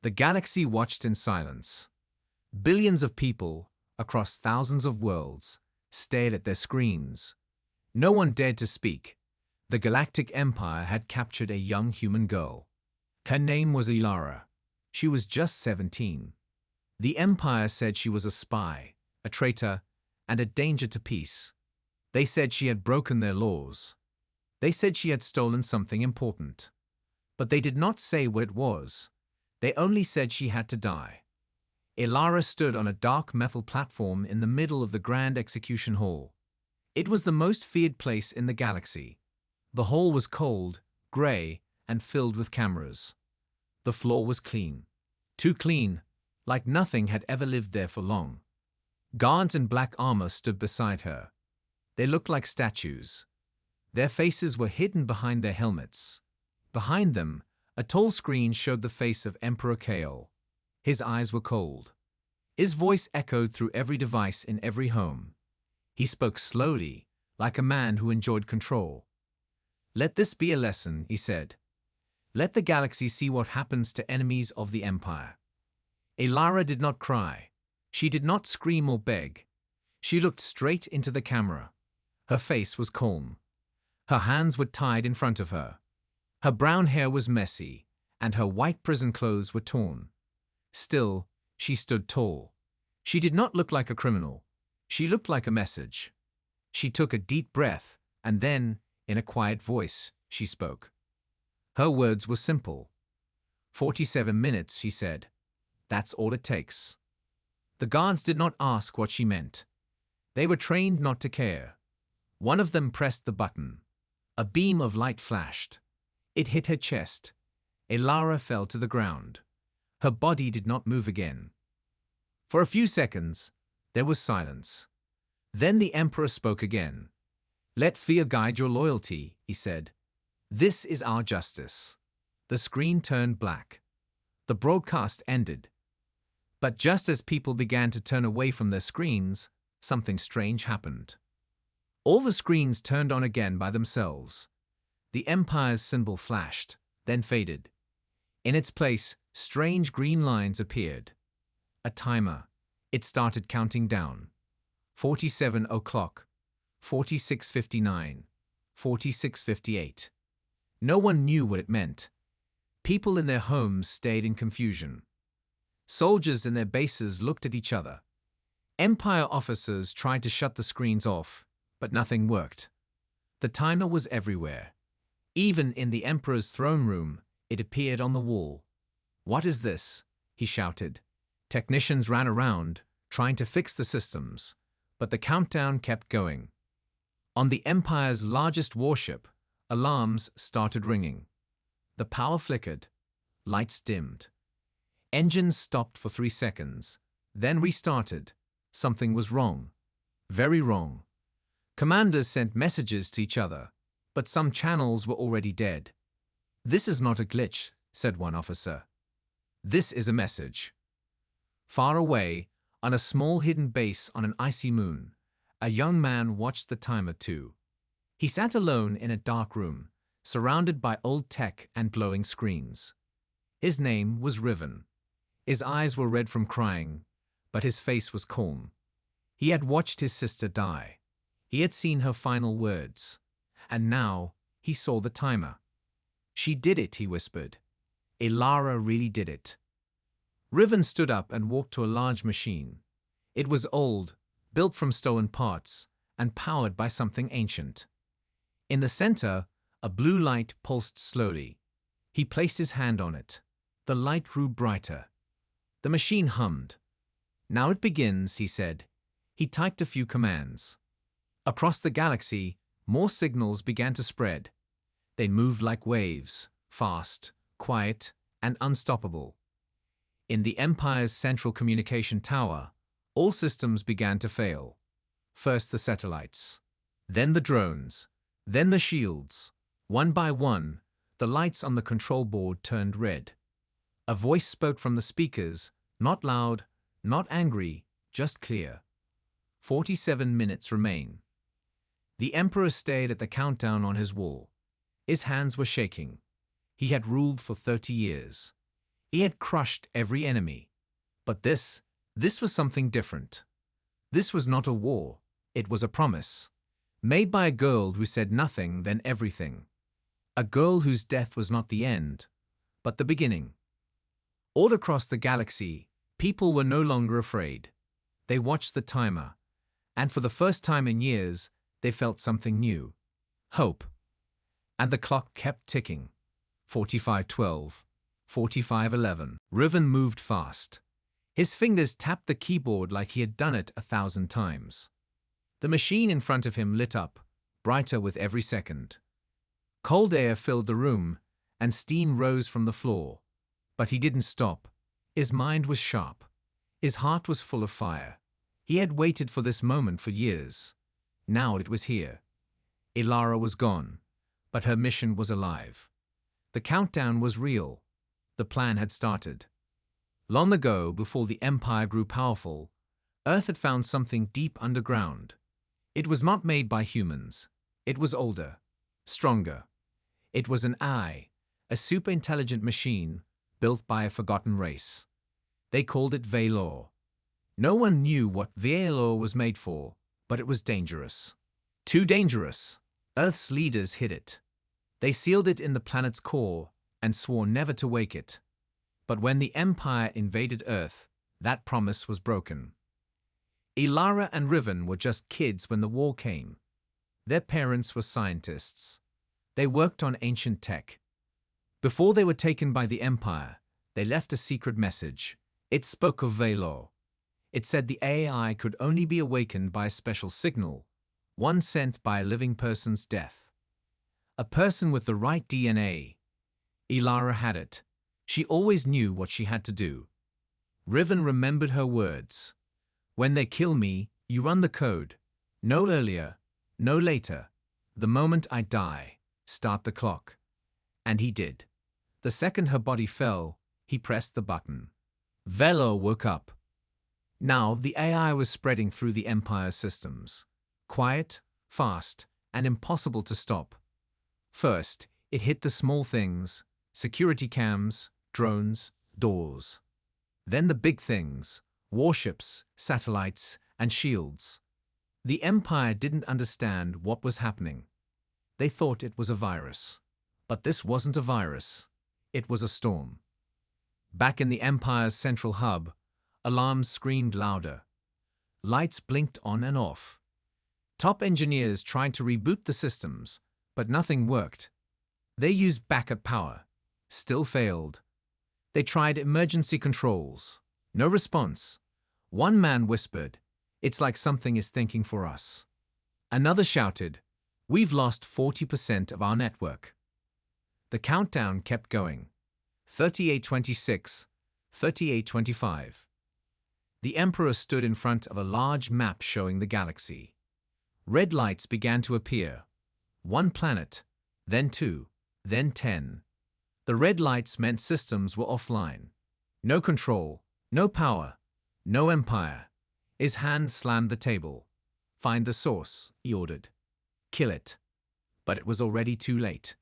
The galaxy watched in silence. Billions of people, across thousands of worlds, stared at their screens. No one dared to speak. The Galactic Empire had captured a young human girl. Her name was Ilara. She was just 17. The Empire said she was a spy, a traitor, and a danger to peace. They said she had broken their laws. They said she had stolen something important. But they did not say what it was. They only said she had to die. Ilara stood on a dark metal platform in the middle of the grand execution hall. It was the most feared place in the galaxy. The hall was cold, gray, and filled with cameras. The floor was clean. Too clean, like nothing had ever lived there for long. Guards in black armor stood beside her. They looked like statues. Their faces were hidden behind their helmets. Behind them, a tall screen showed the face of Emperor Kale. His eyes were cold. His voice echoed through every device in every home. He spoke slowly, like a man who enjoyed control. "Let this be a lesson," he said. "Let the galaxy see what happens to enemies of the Empire." Ilara did not cry. She did not scream or beg. She looked straight into the camera. Her face was calm. Her hands were tied in front of her. Her brown hair was messy, and her white prison clothes were torn. Still, she stood tall. She did not look like a criminal. She looked like a message. She took a deep breath, and then, in a quiet voice, she spoke. Her words were simple. 47 minutes, she said. That's all it takes. The guards did not ask what she meant. They were trained not to care. One of them pressed the button. A beam of light flashed. It hit her chest. Ilara fell to the ground. Her body did not move again. For a few seconds, there was silence. Then the Emperor spoke again. "Let fear guide your loyalty," he said. "This is our justice." The screen turned black. The broadcast ended. But just as people began to turn away from their screens, something strange happened. All the screens turned on again by themselves. The Empire's symbol flashed, then faded. In its place, strange green lines appeared. A timer. It started counting down. 47 o'clock, 46:59, 46:58. No one knew what it meant. People in their homes stayed in confusion. Soldiers in their bases looked at each other. Empire officers tried to shut the screens off, but nothing worked. The timer was everywhere. Even in the Emperor's throne room, it appeared on the wall. "What is this?" he shouted. Technicians ran around, trying to fix the systems, but the countdown kept going. On the Empire's largest warship, alarms started ringing. The power flickered. Lights dimmed. Engines stopped for 3 seconds, then restarted. Something was wrong. Very wrong. Commanders sent messages to each other, but some channels were already dead. "This is not a glitch," said one officer. "This is a message." Far away, on a small hidden base on an icy moon, a young man watched the timer too. He sat alone in a dark room, surrounded by old tech and glowing screens. His name was Riven. His eyes were red from crying, but his face was calm. He had watched his sister die. He had seen her final words. And now, he saw the timer. "She did it," he whispered. "Ilara really did it." Riven stood up and walked to a large machine. It was old, built from stolen parts, and powered by something ancient. In the center, a blue light pulsed slowly. He placed his hand on it. The light grew brighter. The machine hummed. "Now it begins," he said. He typed a few commands. Across the galaxy, more signals began to spread. They moved like waves, fast, quiet, and unstoppable. In the Empire's central communication tower, all systems began to fail. First the satellites, then the drones, then the shields. One by one, the lights on the control board turned red. A voice spoke from the speakers, not loud, not angry, just clear. 47 minutes remain. The Emperor stared at the countdown on his wall. His hands were shaking. He had ruled for 30 years. He had crushed every enemy. But this was something different. This was not a war. It was a promise. Made by a girl who said nothing, then everything. A girl whose death was not the end, but the beginning. All across the galaxy, people were no longer afraid. They watched the timer, and for the first time in years, they felt something new. Hope. And the clock kept ticking. 45:12, 45:11. Riven moved fast. His fingers tapped the keyboard like he had done it 1,000 times. The machine in front of him lit up, brighter with every second. Cold air filled the room, and steam rose from the floor. But he didn't stop. His mind was sharp. His heart was full of fire. He had waited for this moment for years. Now it was here. Ilara was gone, but her mission was alive. The countdown was real. The plan had started. Long ago, before the Empire grew powerful, Earth had found something deep underground. It was not made by humans. It was older, stronger. It was an AI, a super-intelligent machine built by a forgotten race. They called it Valor. No one knew what Valor was made for, but it was dangerous. Too dangerous. Earth's leaders hid it. They sealed it in the planet's core and swore never to wake it. But when the Empire invaded Earth, that promise was broken. Ilara and Riven were just kids when the war came. Their parents were scientists. They worked on ancient tech. Before they were taken by the Empire, they left a secret message. It spoke of Valor. It said the AI could only be awakened by a special signal, one sent by a living person's death. A person with the right DNA. Ilara had it. She always knew what she had to do. Riven remembered her words. When they kill me, you run the code. No earlier, no later. The moment I die, start the clock. And he did. The second her body fell, he pressed the button. Velo woke up. Now the AI was spreading through the Empire's systems. Quiet, fast, and impossible to stop. First, it hit the small things, security cams, drones, doors. Then the big things, warships, satellites, and shields. The Empire didn't understand what was happening. They thought it was a virus. But this wasn't a virus. It was a storm. Back in the Empire's central hub, alarms screamed louder. Lights blinked on and off. Top engineers tried to reboot the systems, but nothing worked. They used backup power. Still failed. They tried emergency controls. No response. One man whispered, "It's like something is thinking for us." Another shouted, "We've lost 40% of our network." The countdown kept going. 38:26, 38:25. The Emperor stood in front of a large map showing the galaxy. Red lights began to appear. One planet, then 2, then 10. The red lights meant systems were offline. No control, no power, no empire. His hand slammed the table. "Find the source," he ordered. "Kill it." But it was already too late.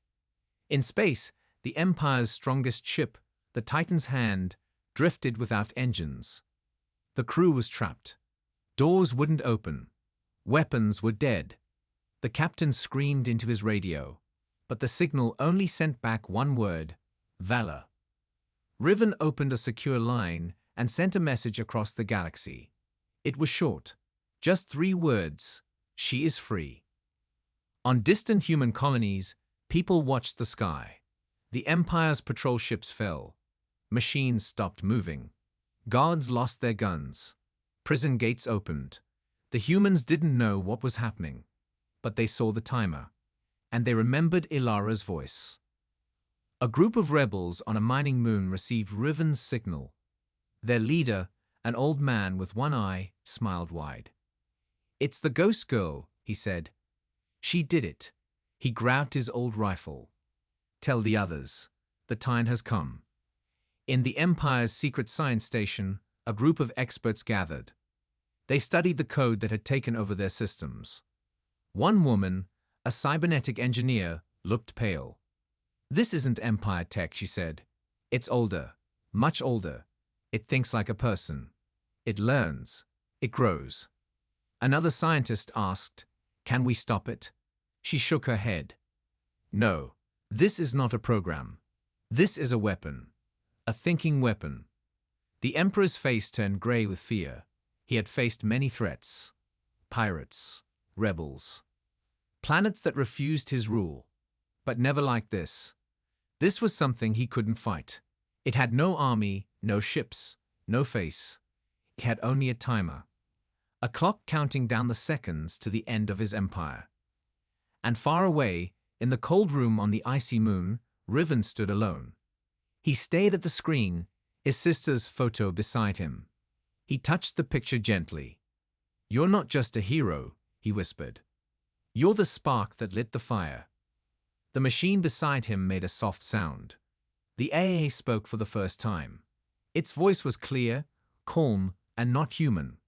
In space, the Empire's strongest ship, the Titan's Hand, drifted without engines. The crew was trapped. Doors wouldn't open. Weapons were dead. The captain screamed into his radio, but the signal only sent back one word: Valor. Riven opened a secure line and sent a message across the galaxy. It was short, just 3 words: "She is free." On distant human colonies, people watched the sky. The Empire's patrol ships fell. Machines stopped moving. Guards lost their guns. Prison gates opened. The humans didn't know what was happening, but they saw the timer, and they remembered Ilara's voice. A group of rebels on a mining moon received Riven's signal. Their leader, an old man with one eye, smiled wide. "It's the ghost girl," he said. "She did it." He grabbed his old rifle. "Tell the others. The time has come." In the Empire's secret science station, a group of experts gathered. They studied the code that had taken over their systems. One woman, a cybernetic engineer, looked pale. "This isn't Empire tech," she said. "It's older, much older. It thinks like a person. It learns. It grows. Another scientist asked, "Can we stop it?" She shook her head. "No, this is not a program. This is a weapon. A thinking weapon." The Emperor's face turned gray with fear. He had faced many threats. Pirates, rebels, planets that refused his rule. But never like this. This was something he couldn't fight. It had no army, no ships, no face. It had only a timer. A clock counting down the seconds to the end of his empire. And far away, in the cold room on the icy moon, Riven stood alone. He stared at the screen, his sister's photo beside him. He touched the picture gently. "You're not just a hero," he whispered. "You're the spark that lit the fire." The machine beside him made a soft sound. The AA spoke for the first time. Its voice was clear, calm, and not human.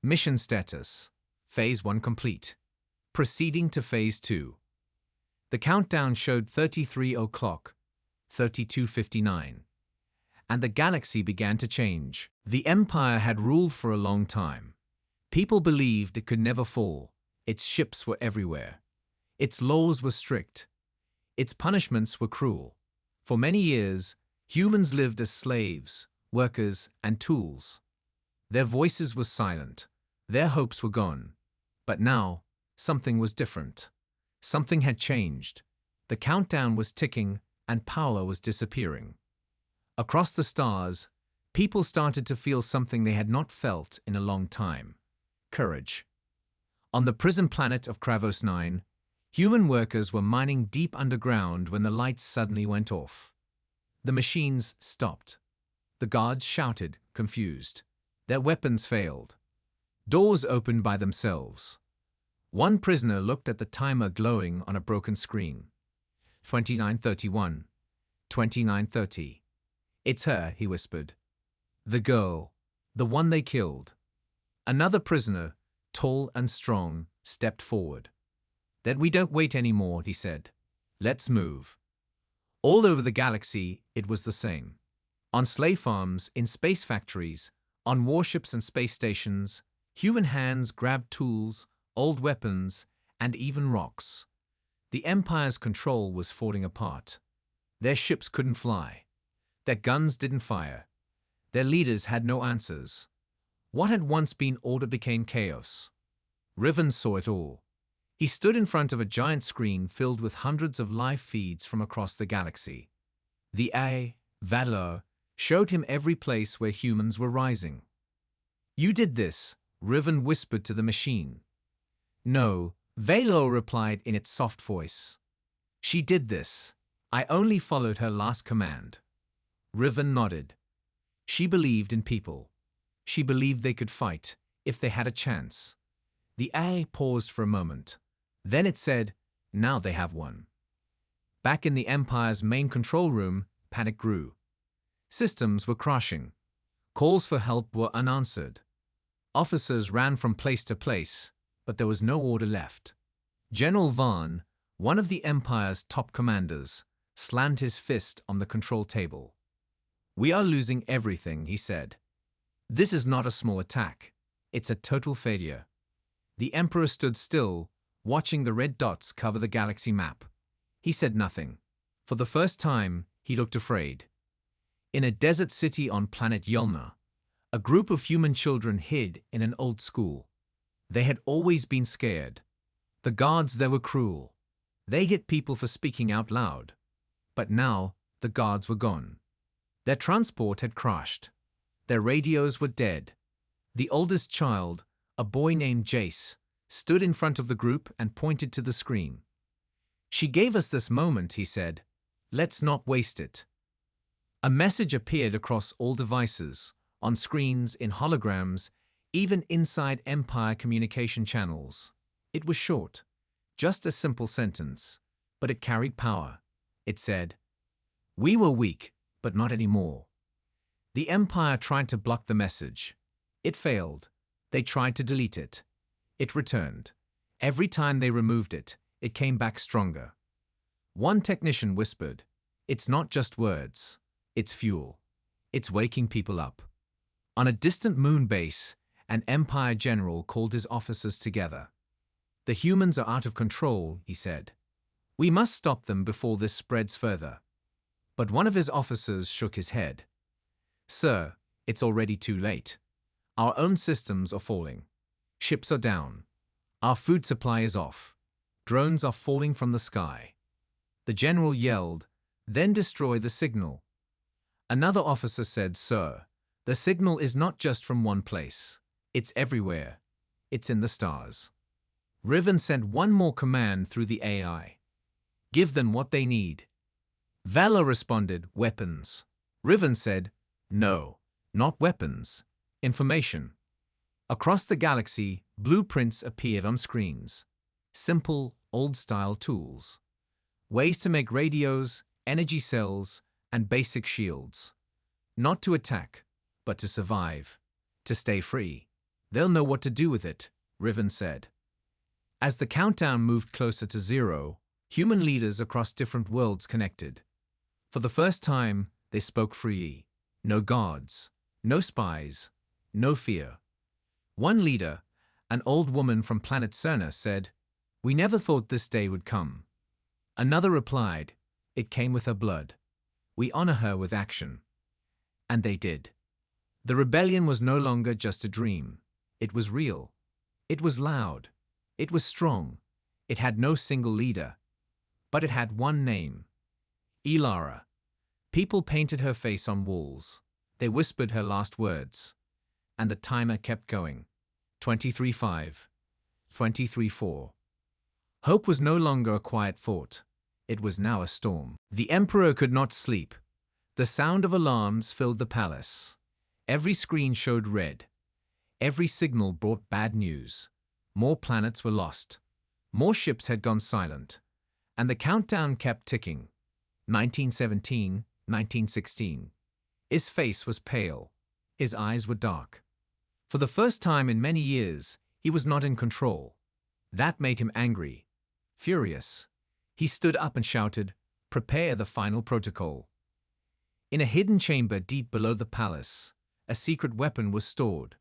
Mission status. Phase 1 complete. Proceeding to Phase 2. The countdown showed 33 o'clock, 32:59. And the galaxy began to change. The Empire had ruled for a long time. People believed it could never fall. Its ships were everywhere. Its laws were strict. Its punishments were cruel. For many years, humans lived as slaves, workers, and tools. Their voices were silent. Their hopes were gone. But now, something was different. Something had changed. The countdown was ticking, and power was disappearing. Across the stars, people started to feel something they had not felt in a long time. Courage. On the prison planet of Kravos 9, human workers were mining deep underground when the lights suddenly went off. The machines stopped. The guards shouted, confused. Their weapons failed. Doors opened by themselves. One prisoner looked at the timer glowing on a broken screen. 29:31. 29:30. "It's her," he whispered. "The girl. The one they killed." Another prisoner, tall and strong, stepped forward. "That we don't wait anymore," he said. "Let's move." All over the galaxy, it was the same. On slave farms, in space factories, on warships and space stations, human hands grabbed tools, old weapons, and even rocks. The Empire's control was falling apart. Their ships couldn't fly. Their guns didn't fire. Their leaders had no answers. What had once been order became chaos. Riven saw it all. He stood in front of a giant screen filled with hundreds of live feeds from across the galaxy. The Valor showed him every place where humans were rising. "You did this," Riven whispered to the machine. "No," Valo replied in its soft voice. "She did this. I only followed her last command." Riven nodded. She believed in people. She believed they could fight, if they had a chance. The AI paused for a moment. Then it said, "Now they have one." Back in the Empire's main control room, panic grew. Systems were crashing. Calls for help were unanswered. Officers ran from place to place, but there was no order left. General Vaughn, one of the Empire's top commanders, slammed his fist on the control table. "We are losing everything," he said. "This is not a small attack. It's a total failure." The Emperor stood still, watching the red dots cover the galaxy map. He said nothing. For the first time, he looked afraid. In a desert city on planet Yolna, a group of human children hid in an old school. They had always been scared. The guards there were cruel. They hit people for speaking out loud. But now, the guards were gone. Their transport had crashed. Their radios were dead. The oldest child, a boy named Jace, stood in front of the group and pointed to the screen. "She gave us this moment," he said. "Let's not waste it." A message appeared across all devices, on screens, in holograms, even inside Empire communication channels. It was short, just a simple sentence, but it carried power. It said, "We were weak, but not anymore." The Empire tried to block the message. It failed. They tried to delete it. It returned. Every time they removed it, it came back stronger. One technician whispered, "It's not just words. It's fuel. It's waking people up. On a distant moon base, an Empire general called his officers together. The humans are out of control, he said. We must stop them before this spreads further. But one of his officers shook his head. Sir, it's already too late. Our own systems are falling. Ships are down. Our food supply is off. Drones are falling from the sky. The general yelled, then destroy the signal. Another officer said, Sir, the signal is not just from one place. It's everywhere. It's in the stars. Riven sent one more command through the AI. Give them what they need. Valor responded, weapons. Riven said, no, not weapons. Information. Across the galaxy, blueprints appeared on screens. Simple, old-style tools. Ways to make radios, energy cells, and basic shields. Not to attack, but to survive. To stay free. They'll know what to do with it, Riven said. As the countdown moved closer to 0, human leaders across different worlds connected. For the first time, they spoke freely. No guards, no spies, no fear. One leader, an old woman from planet Cerna, said, We never thought this day would come. Another replied, It came with her blood. We honor her with action. And they did. The rebellion was no longer just a dream. It was real. It was loud. It was strong. It had no single leader. But it had one name. Ilara. People painted her face on walls. They whispered her last words. And the timer kept going. 23:5. 23:4. Hope was no longer a quiet thought. It was now a storm. The Emperor could not sleep. The sound of alarms filled the palace. Every screen showed red. Every signal brought bad news. More planets were lost. More ships had gone silent. And the countdown kept ticking. 1917, 1916. His face was pale. His eyes were dark. For the first time in many years, he was not in control. That made him angry. Furious. He stood up and shouted, Prepare the final protocol. In a hidden chamber deep below the palace, a secret weapon was stored.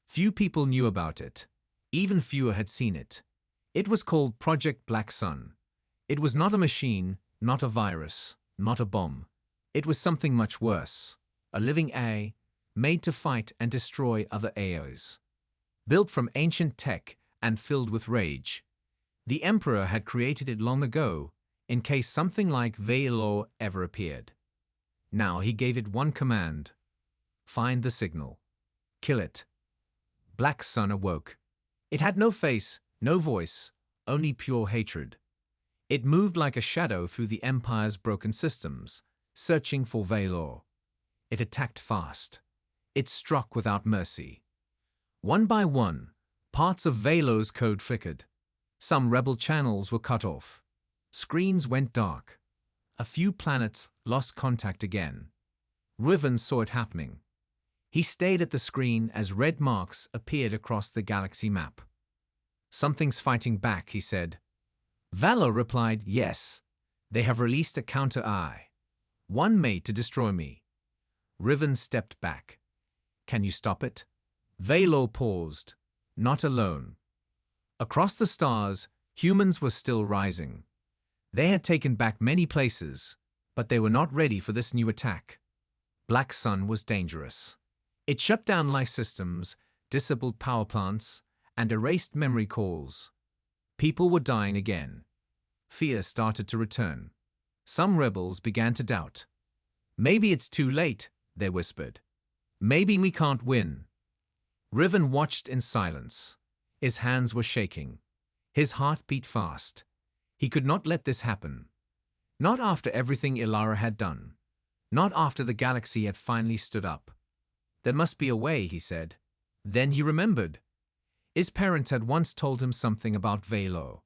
Few people knew about it. Even fewer had seen it. It was called Project Black Sun. It was not a machine, not a virus, not a bomb. It was something much worse. A living AI, made to fight and destroy other AIs. Built from ancient tech and filled with rage. The Emperor had created it long ago, in case something like Veilor ever appeared. Now he gave it one command. Find the signal. Kill it. Black Sun awoke. It had no face, no voice, only pure hatred. It moved like a shadow through the Empire's broken systems, searching for Veilor. It attacked fast. It struck without mercy. One by one, parts of Veilor's code flickered. Some rebel channels were cut off. Screens went dark. A few planets lost contact again. Riven saw it happening. He stayed at the screen as red marks appeared across the galaxy map. Something's fighting back, he said. Valor replied, yes. They have released a counter-eye. One made to destroy me. Riven stepped back. Can you stop it? Veilor paused. Not alone. Across the stars, humans were still rising. They had taken back many places, but they were not ready for this new attack. Black Sun was dangerous. It shut down life systems, disabled power plants, and erased memory cores. People were dying again. Fear started to return. Some rebels began to doubt. Maybe it's too late, they whispered. Maybe we can't win. Riven watched in silence. His hands were shaking. His heart beat fast. He could not let this happen. Not after everything Ilara had done. Not after the galaxy had finally stood up. There must be a way, he said. Then he remembered. His parents had once told him something about Veilor.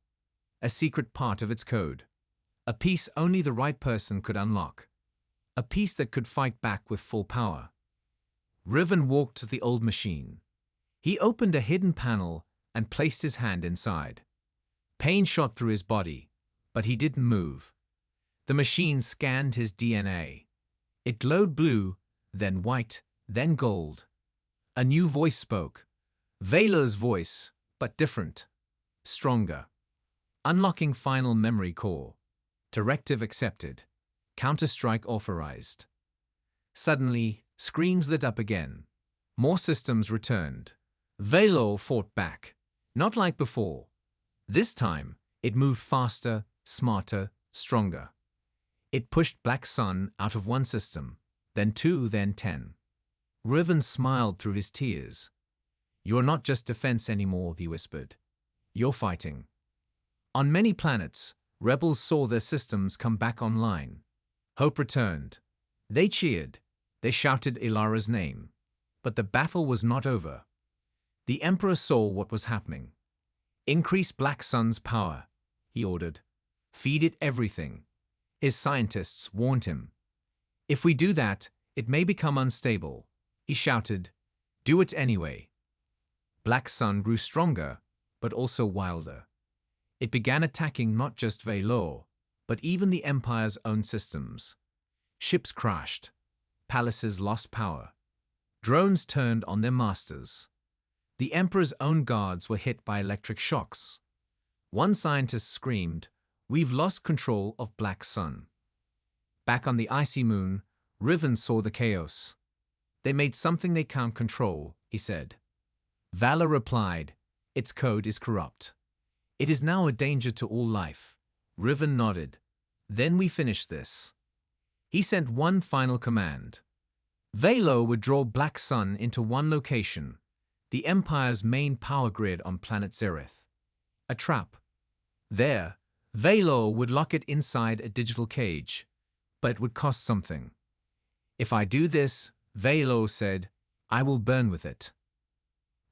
A secret part of its code. A piece only the right person could unlock. A piece that could fight back with full power. Riven walked to the old machine. He opened a hidden panel and placed his hand inside. Pain shot through his body, but he didn't move. The machine scanned his DNA. It glowed blue, then white, then gold. A new voice spoke. Valo's voice, but different. Stronger. Unlocking final memory core. Directive accepted. Counter-Strike authorized. Suddenly, screens lit up again. More systems returned. Valo fought back. Not like before. This time, it moved faster, smarter, stronger. It pushed Black Sun out of one system, then 2, then 10. Riven smiled through his tears. "You're not just defense anymore," he whispered. "You're fighting." On many planets, rebels saw their systems come back online. Hope returned. They cheered. They shouted Ilara's name. But the battle was not over. The Emperor saw what was happening. "Increase Black Sun's power," he ordered. "Feed it everything." His scientists warned him. "If we do that, it may become unstable," he shouted. "Do it anyway." Black Sun grew stronger, but also wilder. It began attacking not just Valo, but even the Empire's own systems. Ships crashed. Palaces lost power. Drones turned on their masters. The Emperor's own guards were hit by electric shocks. One scientist screamed, "We've lost control of Black Sun." Back on the icy moon, Riven saw the chaos. "They made something they can't control," he said. Valor replied, "Its code is corrupt. It is now a danger to all life." Riven nodded. "Then we finish this." He sent one final command. Valo would draw Black Sun into one location, the Empire's main power grid on planet Zereth. A trap. There, Valo would lock it inside a digital cage, but it would cost something. "If I do this," Valo said, "I will burn with it."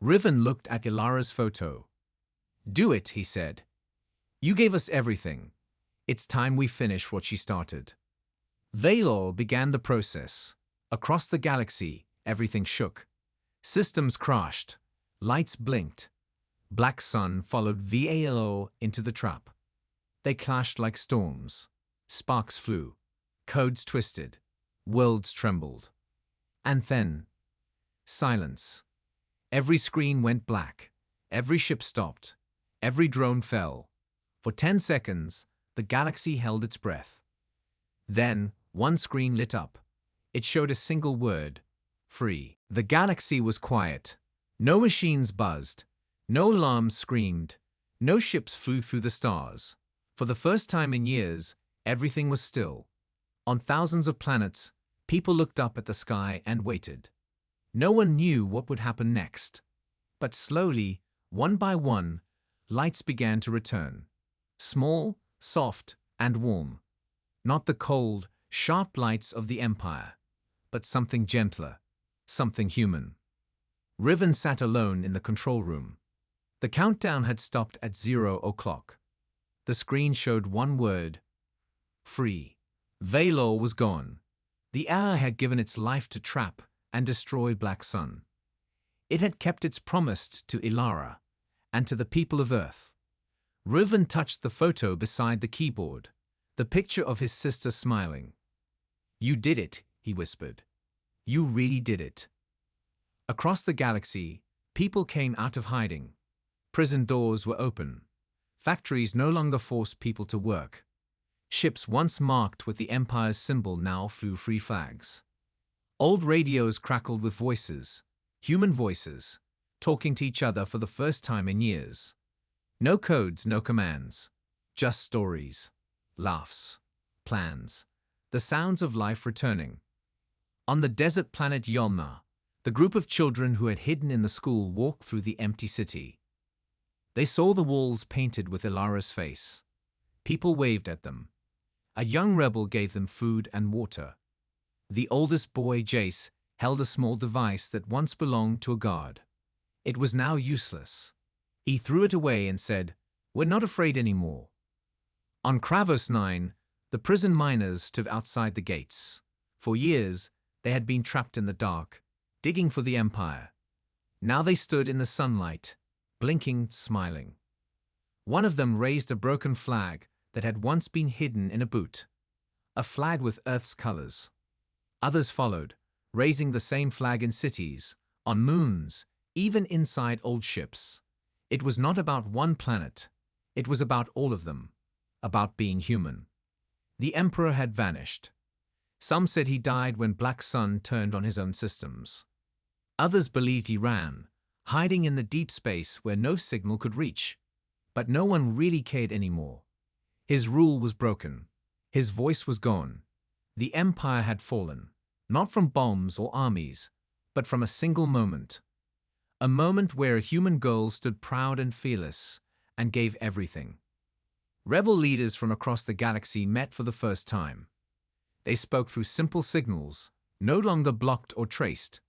Riven looked at Ilara's photo. "Do it," he said. "You gave us everything. It's time we finish what she started." Valo began the process. Across the galaxy, everything shook. Systems crashed. Lights blinked. Black Sun followed Valo into the trap. They clashed like storms. Sparks flew. Codes twisted. Worlds trembled. And then, silence. Every screen went black. Every ship stopped. Every drone fell. For 10 seconds, the galaxy held its breath. Then, one screen lit up. It showed a single word: free. The galaxy was quiet. No machines buzzed. No alarms screamed. No ships flew through the stars. For the first time in years, everything was still. On thousands of planets, people looked up at the sky and waited. No one knew what would happen next. But slowly, one by one, lights began to return. Small, soft, and warm. Not the cold, sharp lights of the Empire, but something gentler, something human. Riven sat alone in the control room. The countdown had stopped at 0 o'clock. The screen showed one word: free. Valo was gone. The hour had given its life to trap and destroy Black Sun. It had kept its promise to Ilara and to the people of Earth. Riven touched the photo beside the keyboard, the picture of his sister smiling. "You did it," he whispered. "You really did it." Across the galaxy, people came out of hiding. Prison doors were open. Factories no longer forced people to work. Ships once marked with the Empire's symbol now flew free flags. Old radios crackled with voices, human voices, talking to each other for the first time in years. No codes, no commands. Just stories, laughs, plans, the sounds of life returning. On the desert planet Yolma, the group of children who had hidden in the school walked through the empty city. They saw the walls painted with Ilara's face. People waved at them. A young rebel gave them food and water. The oldest boy, Jace, held a small device that once belonged to a guard. It was now useless. He threw it away and said, "We're not afraid anymore." On Kravos 9, the prison miners stood outside the gates. For years, they had been trapped in the dark, digging for the Empire. Now they stood in the sunlight, blinking, smiling. One of them raised a broken flag that had once been hidden in a boot. A flag with Earth's colors. Others followed, raising the same flag in cities, on moons, even inside old ships. It was not about one planet. It was about all of them, about being human. The Emperor had vanished. Some said he died when Black Sun turned on his own systems. Others believed he ran, hiding in the deep space where no signal could reach. But no one really cared anymore. His rule was broken. His voice was gone. The Empire had fallen, not from bombs or armies, but from a single moment. A moment where a human girl stood proud and fearless and gave everything. Rebel leaders from across the galaxy met for the first time. They spoke through simple signals, no longer blocked or traced.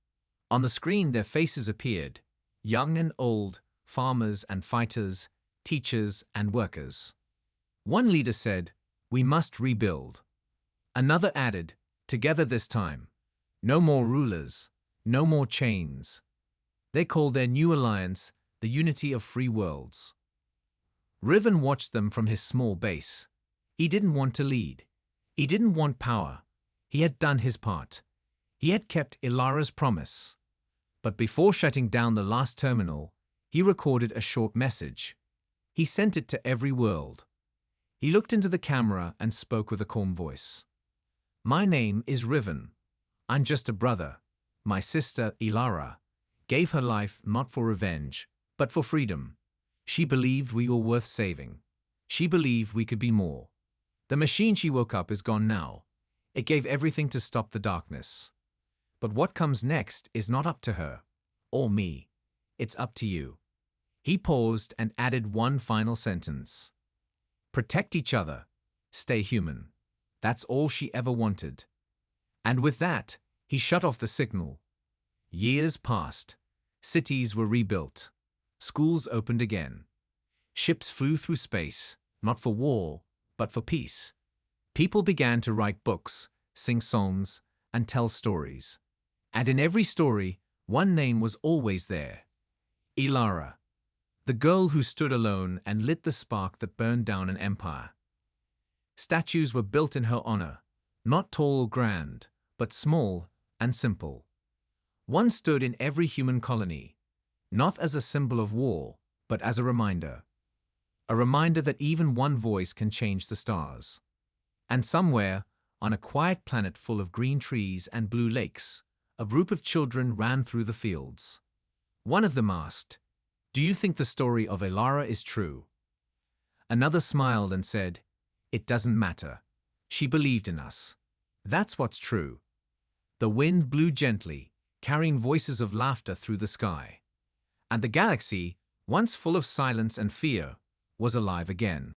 On the screen their faces appeared, young and old, farmers and fighters, teachers and workers. One leader said, "We must rebuild." Another added, "Together this time. No more rulers, no more chains." They called their new alliance the Unity of Free Worlds. Riven watched them from his small base. He didn't want to lead. He didn't want power. He had done his part. He had kept Ilara's promise. But before shutting down the last terminal, he recorded a short message. He sent it to every world. He looked into the camera and spoke with a calm voice. "My name is Riven. I'm just a brother. My sister, Ilara, gave her life not for revenge, but for freedom. She believed we were worth saving. She believed we could be more. The machine she woke up is gone now. It gave everything to stop the darkness. But what comes next is not up to her, or me. It's up to you." He paused and added one final sentence. "Protect each other. Stay human." That's all she ever wanted. And with that, he shut off the signal. Years passed. Cities were rebuilt. Schools opened again. Ships flew through space, not for war, but for peace. People began to write books, sing songs, and tell stories. And in every story, one name was always there. Ilara, the girl who stood alone and lit the spark that burned down an empire. Statues were built in her honor, not tall or grand, but small and simple. One stood in every human colony, not as a symbol of war, but as a reminder. A reminder that even one voice can change the stars. And somewhere, on a quiet planet full of green trees and blue lakes, a group of children ran through the fields. One of them asked, "Do you think the story of Ilara is true?" Another smiled and said, "It doesn't matter. She believed in us. That's what's true." The wind blew gently, carrying voices of laughter through the sky. And the galaxy, once full of silence and fear, was alive again.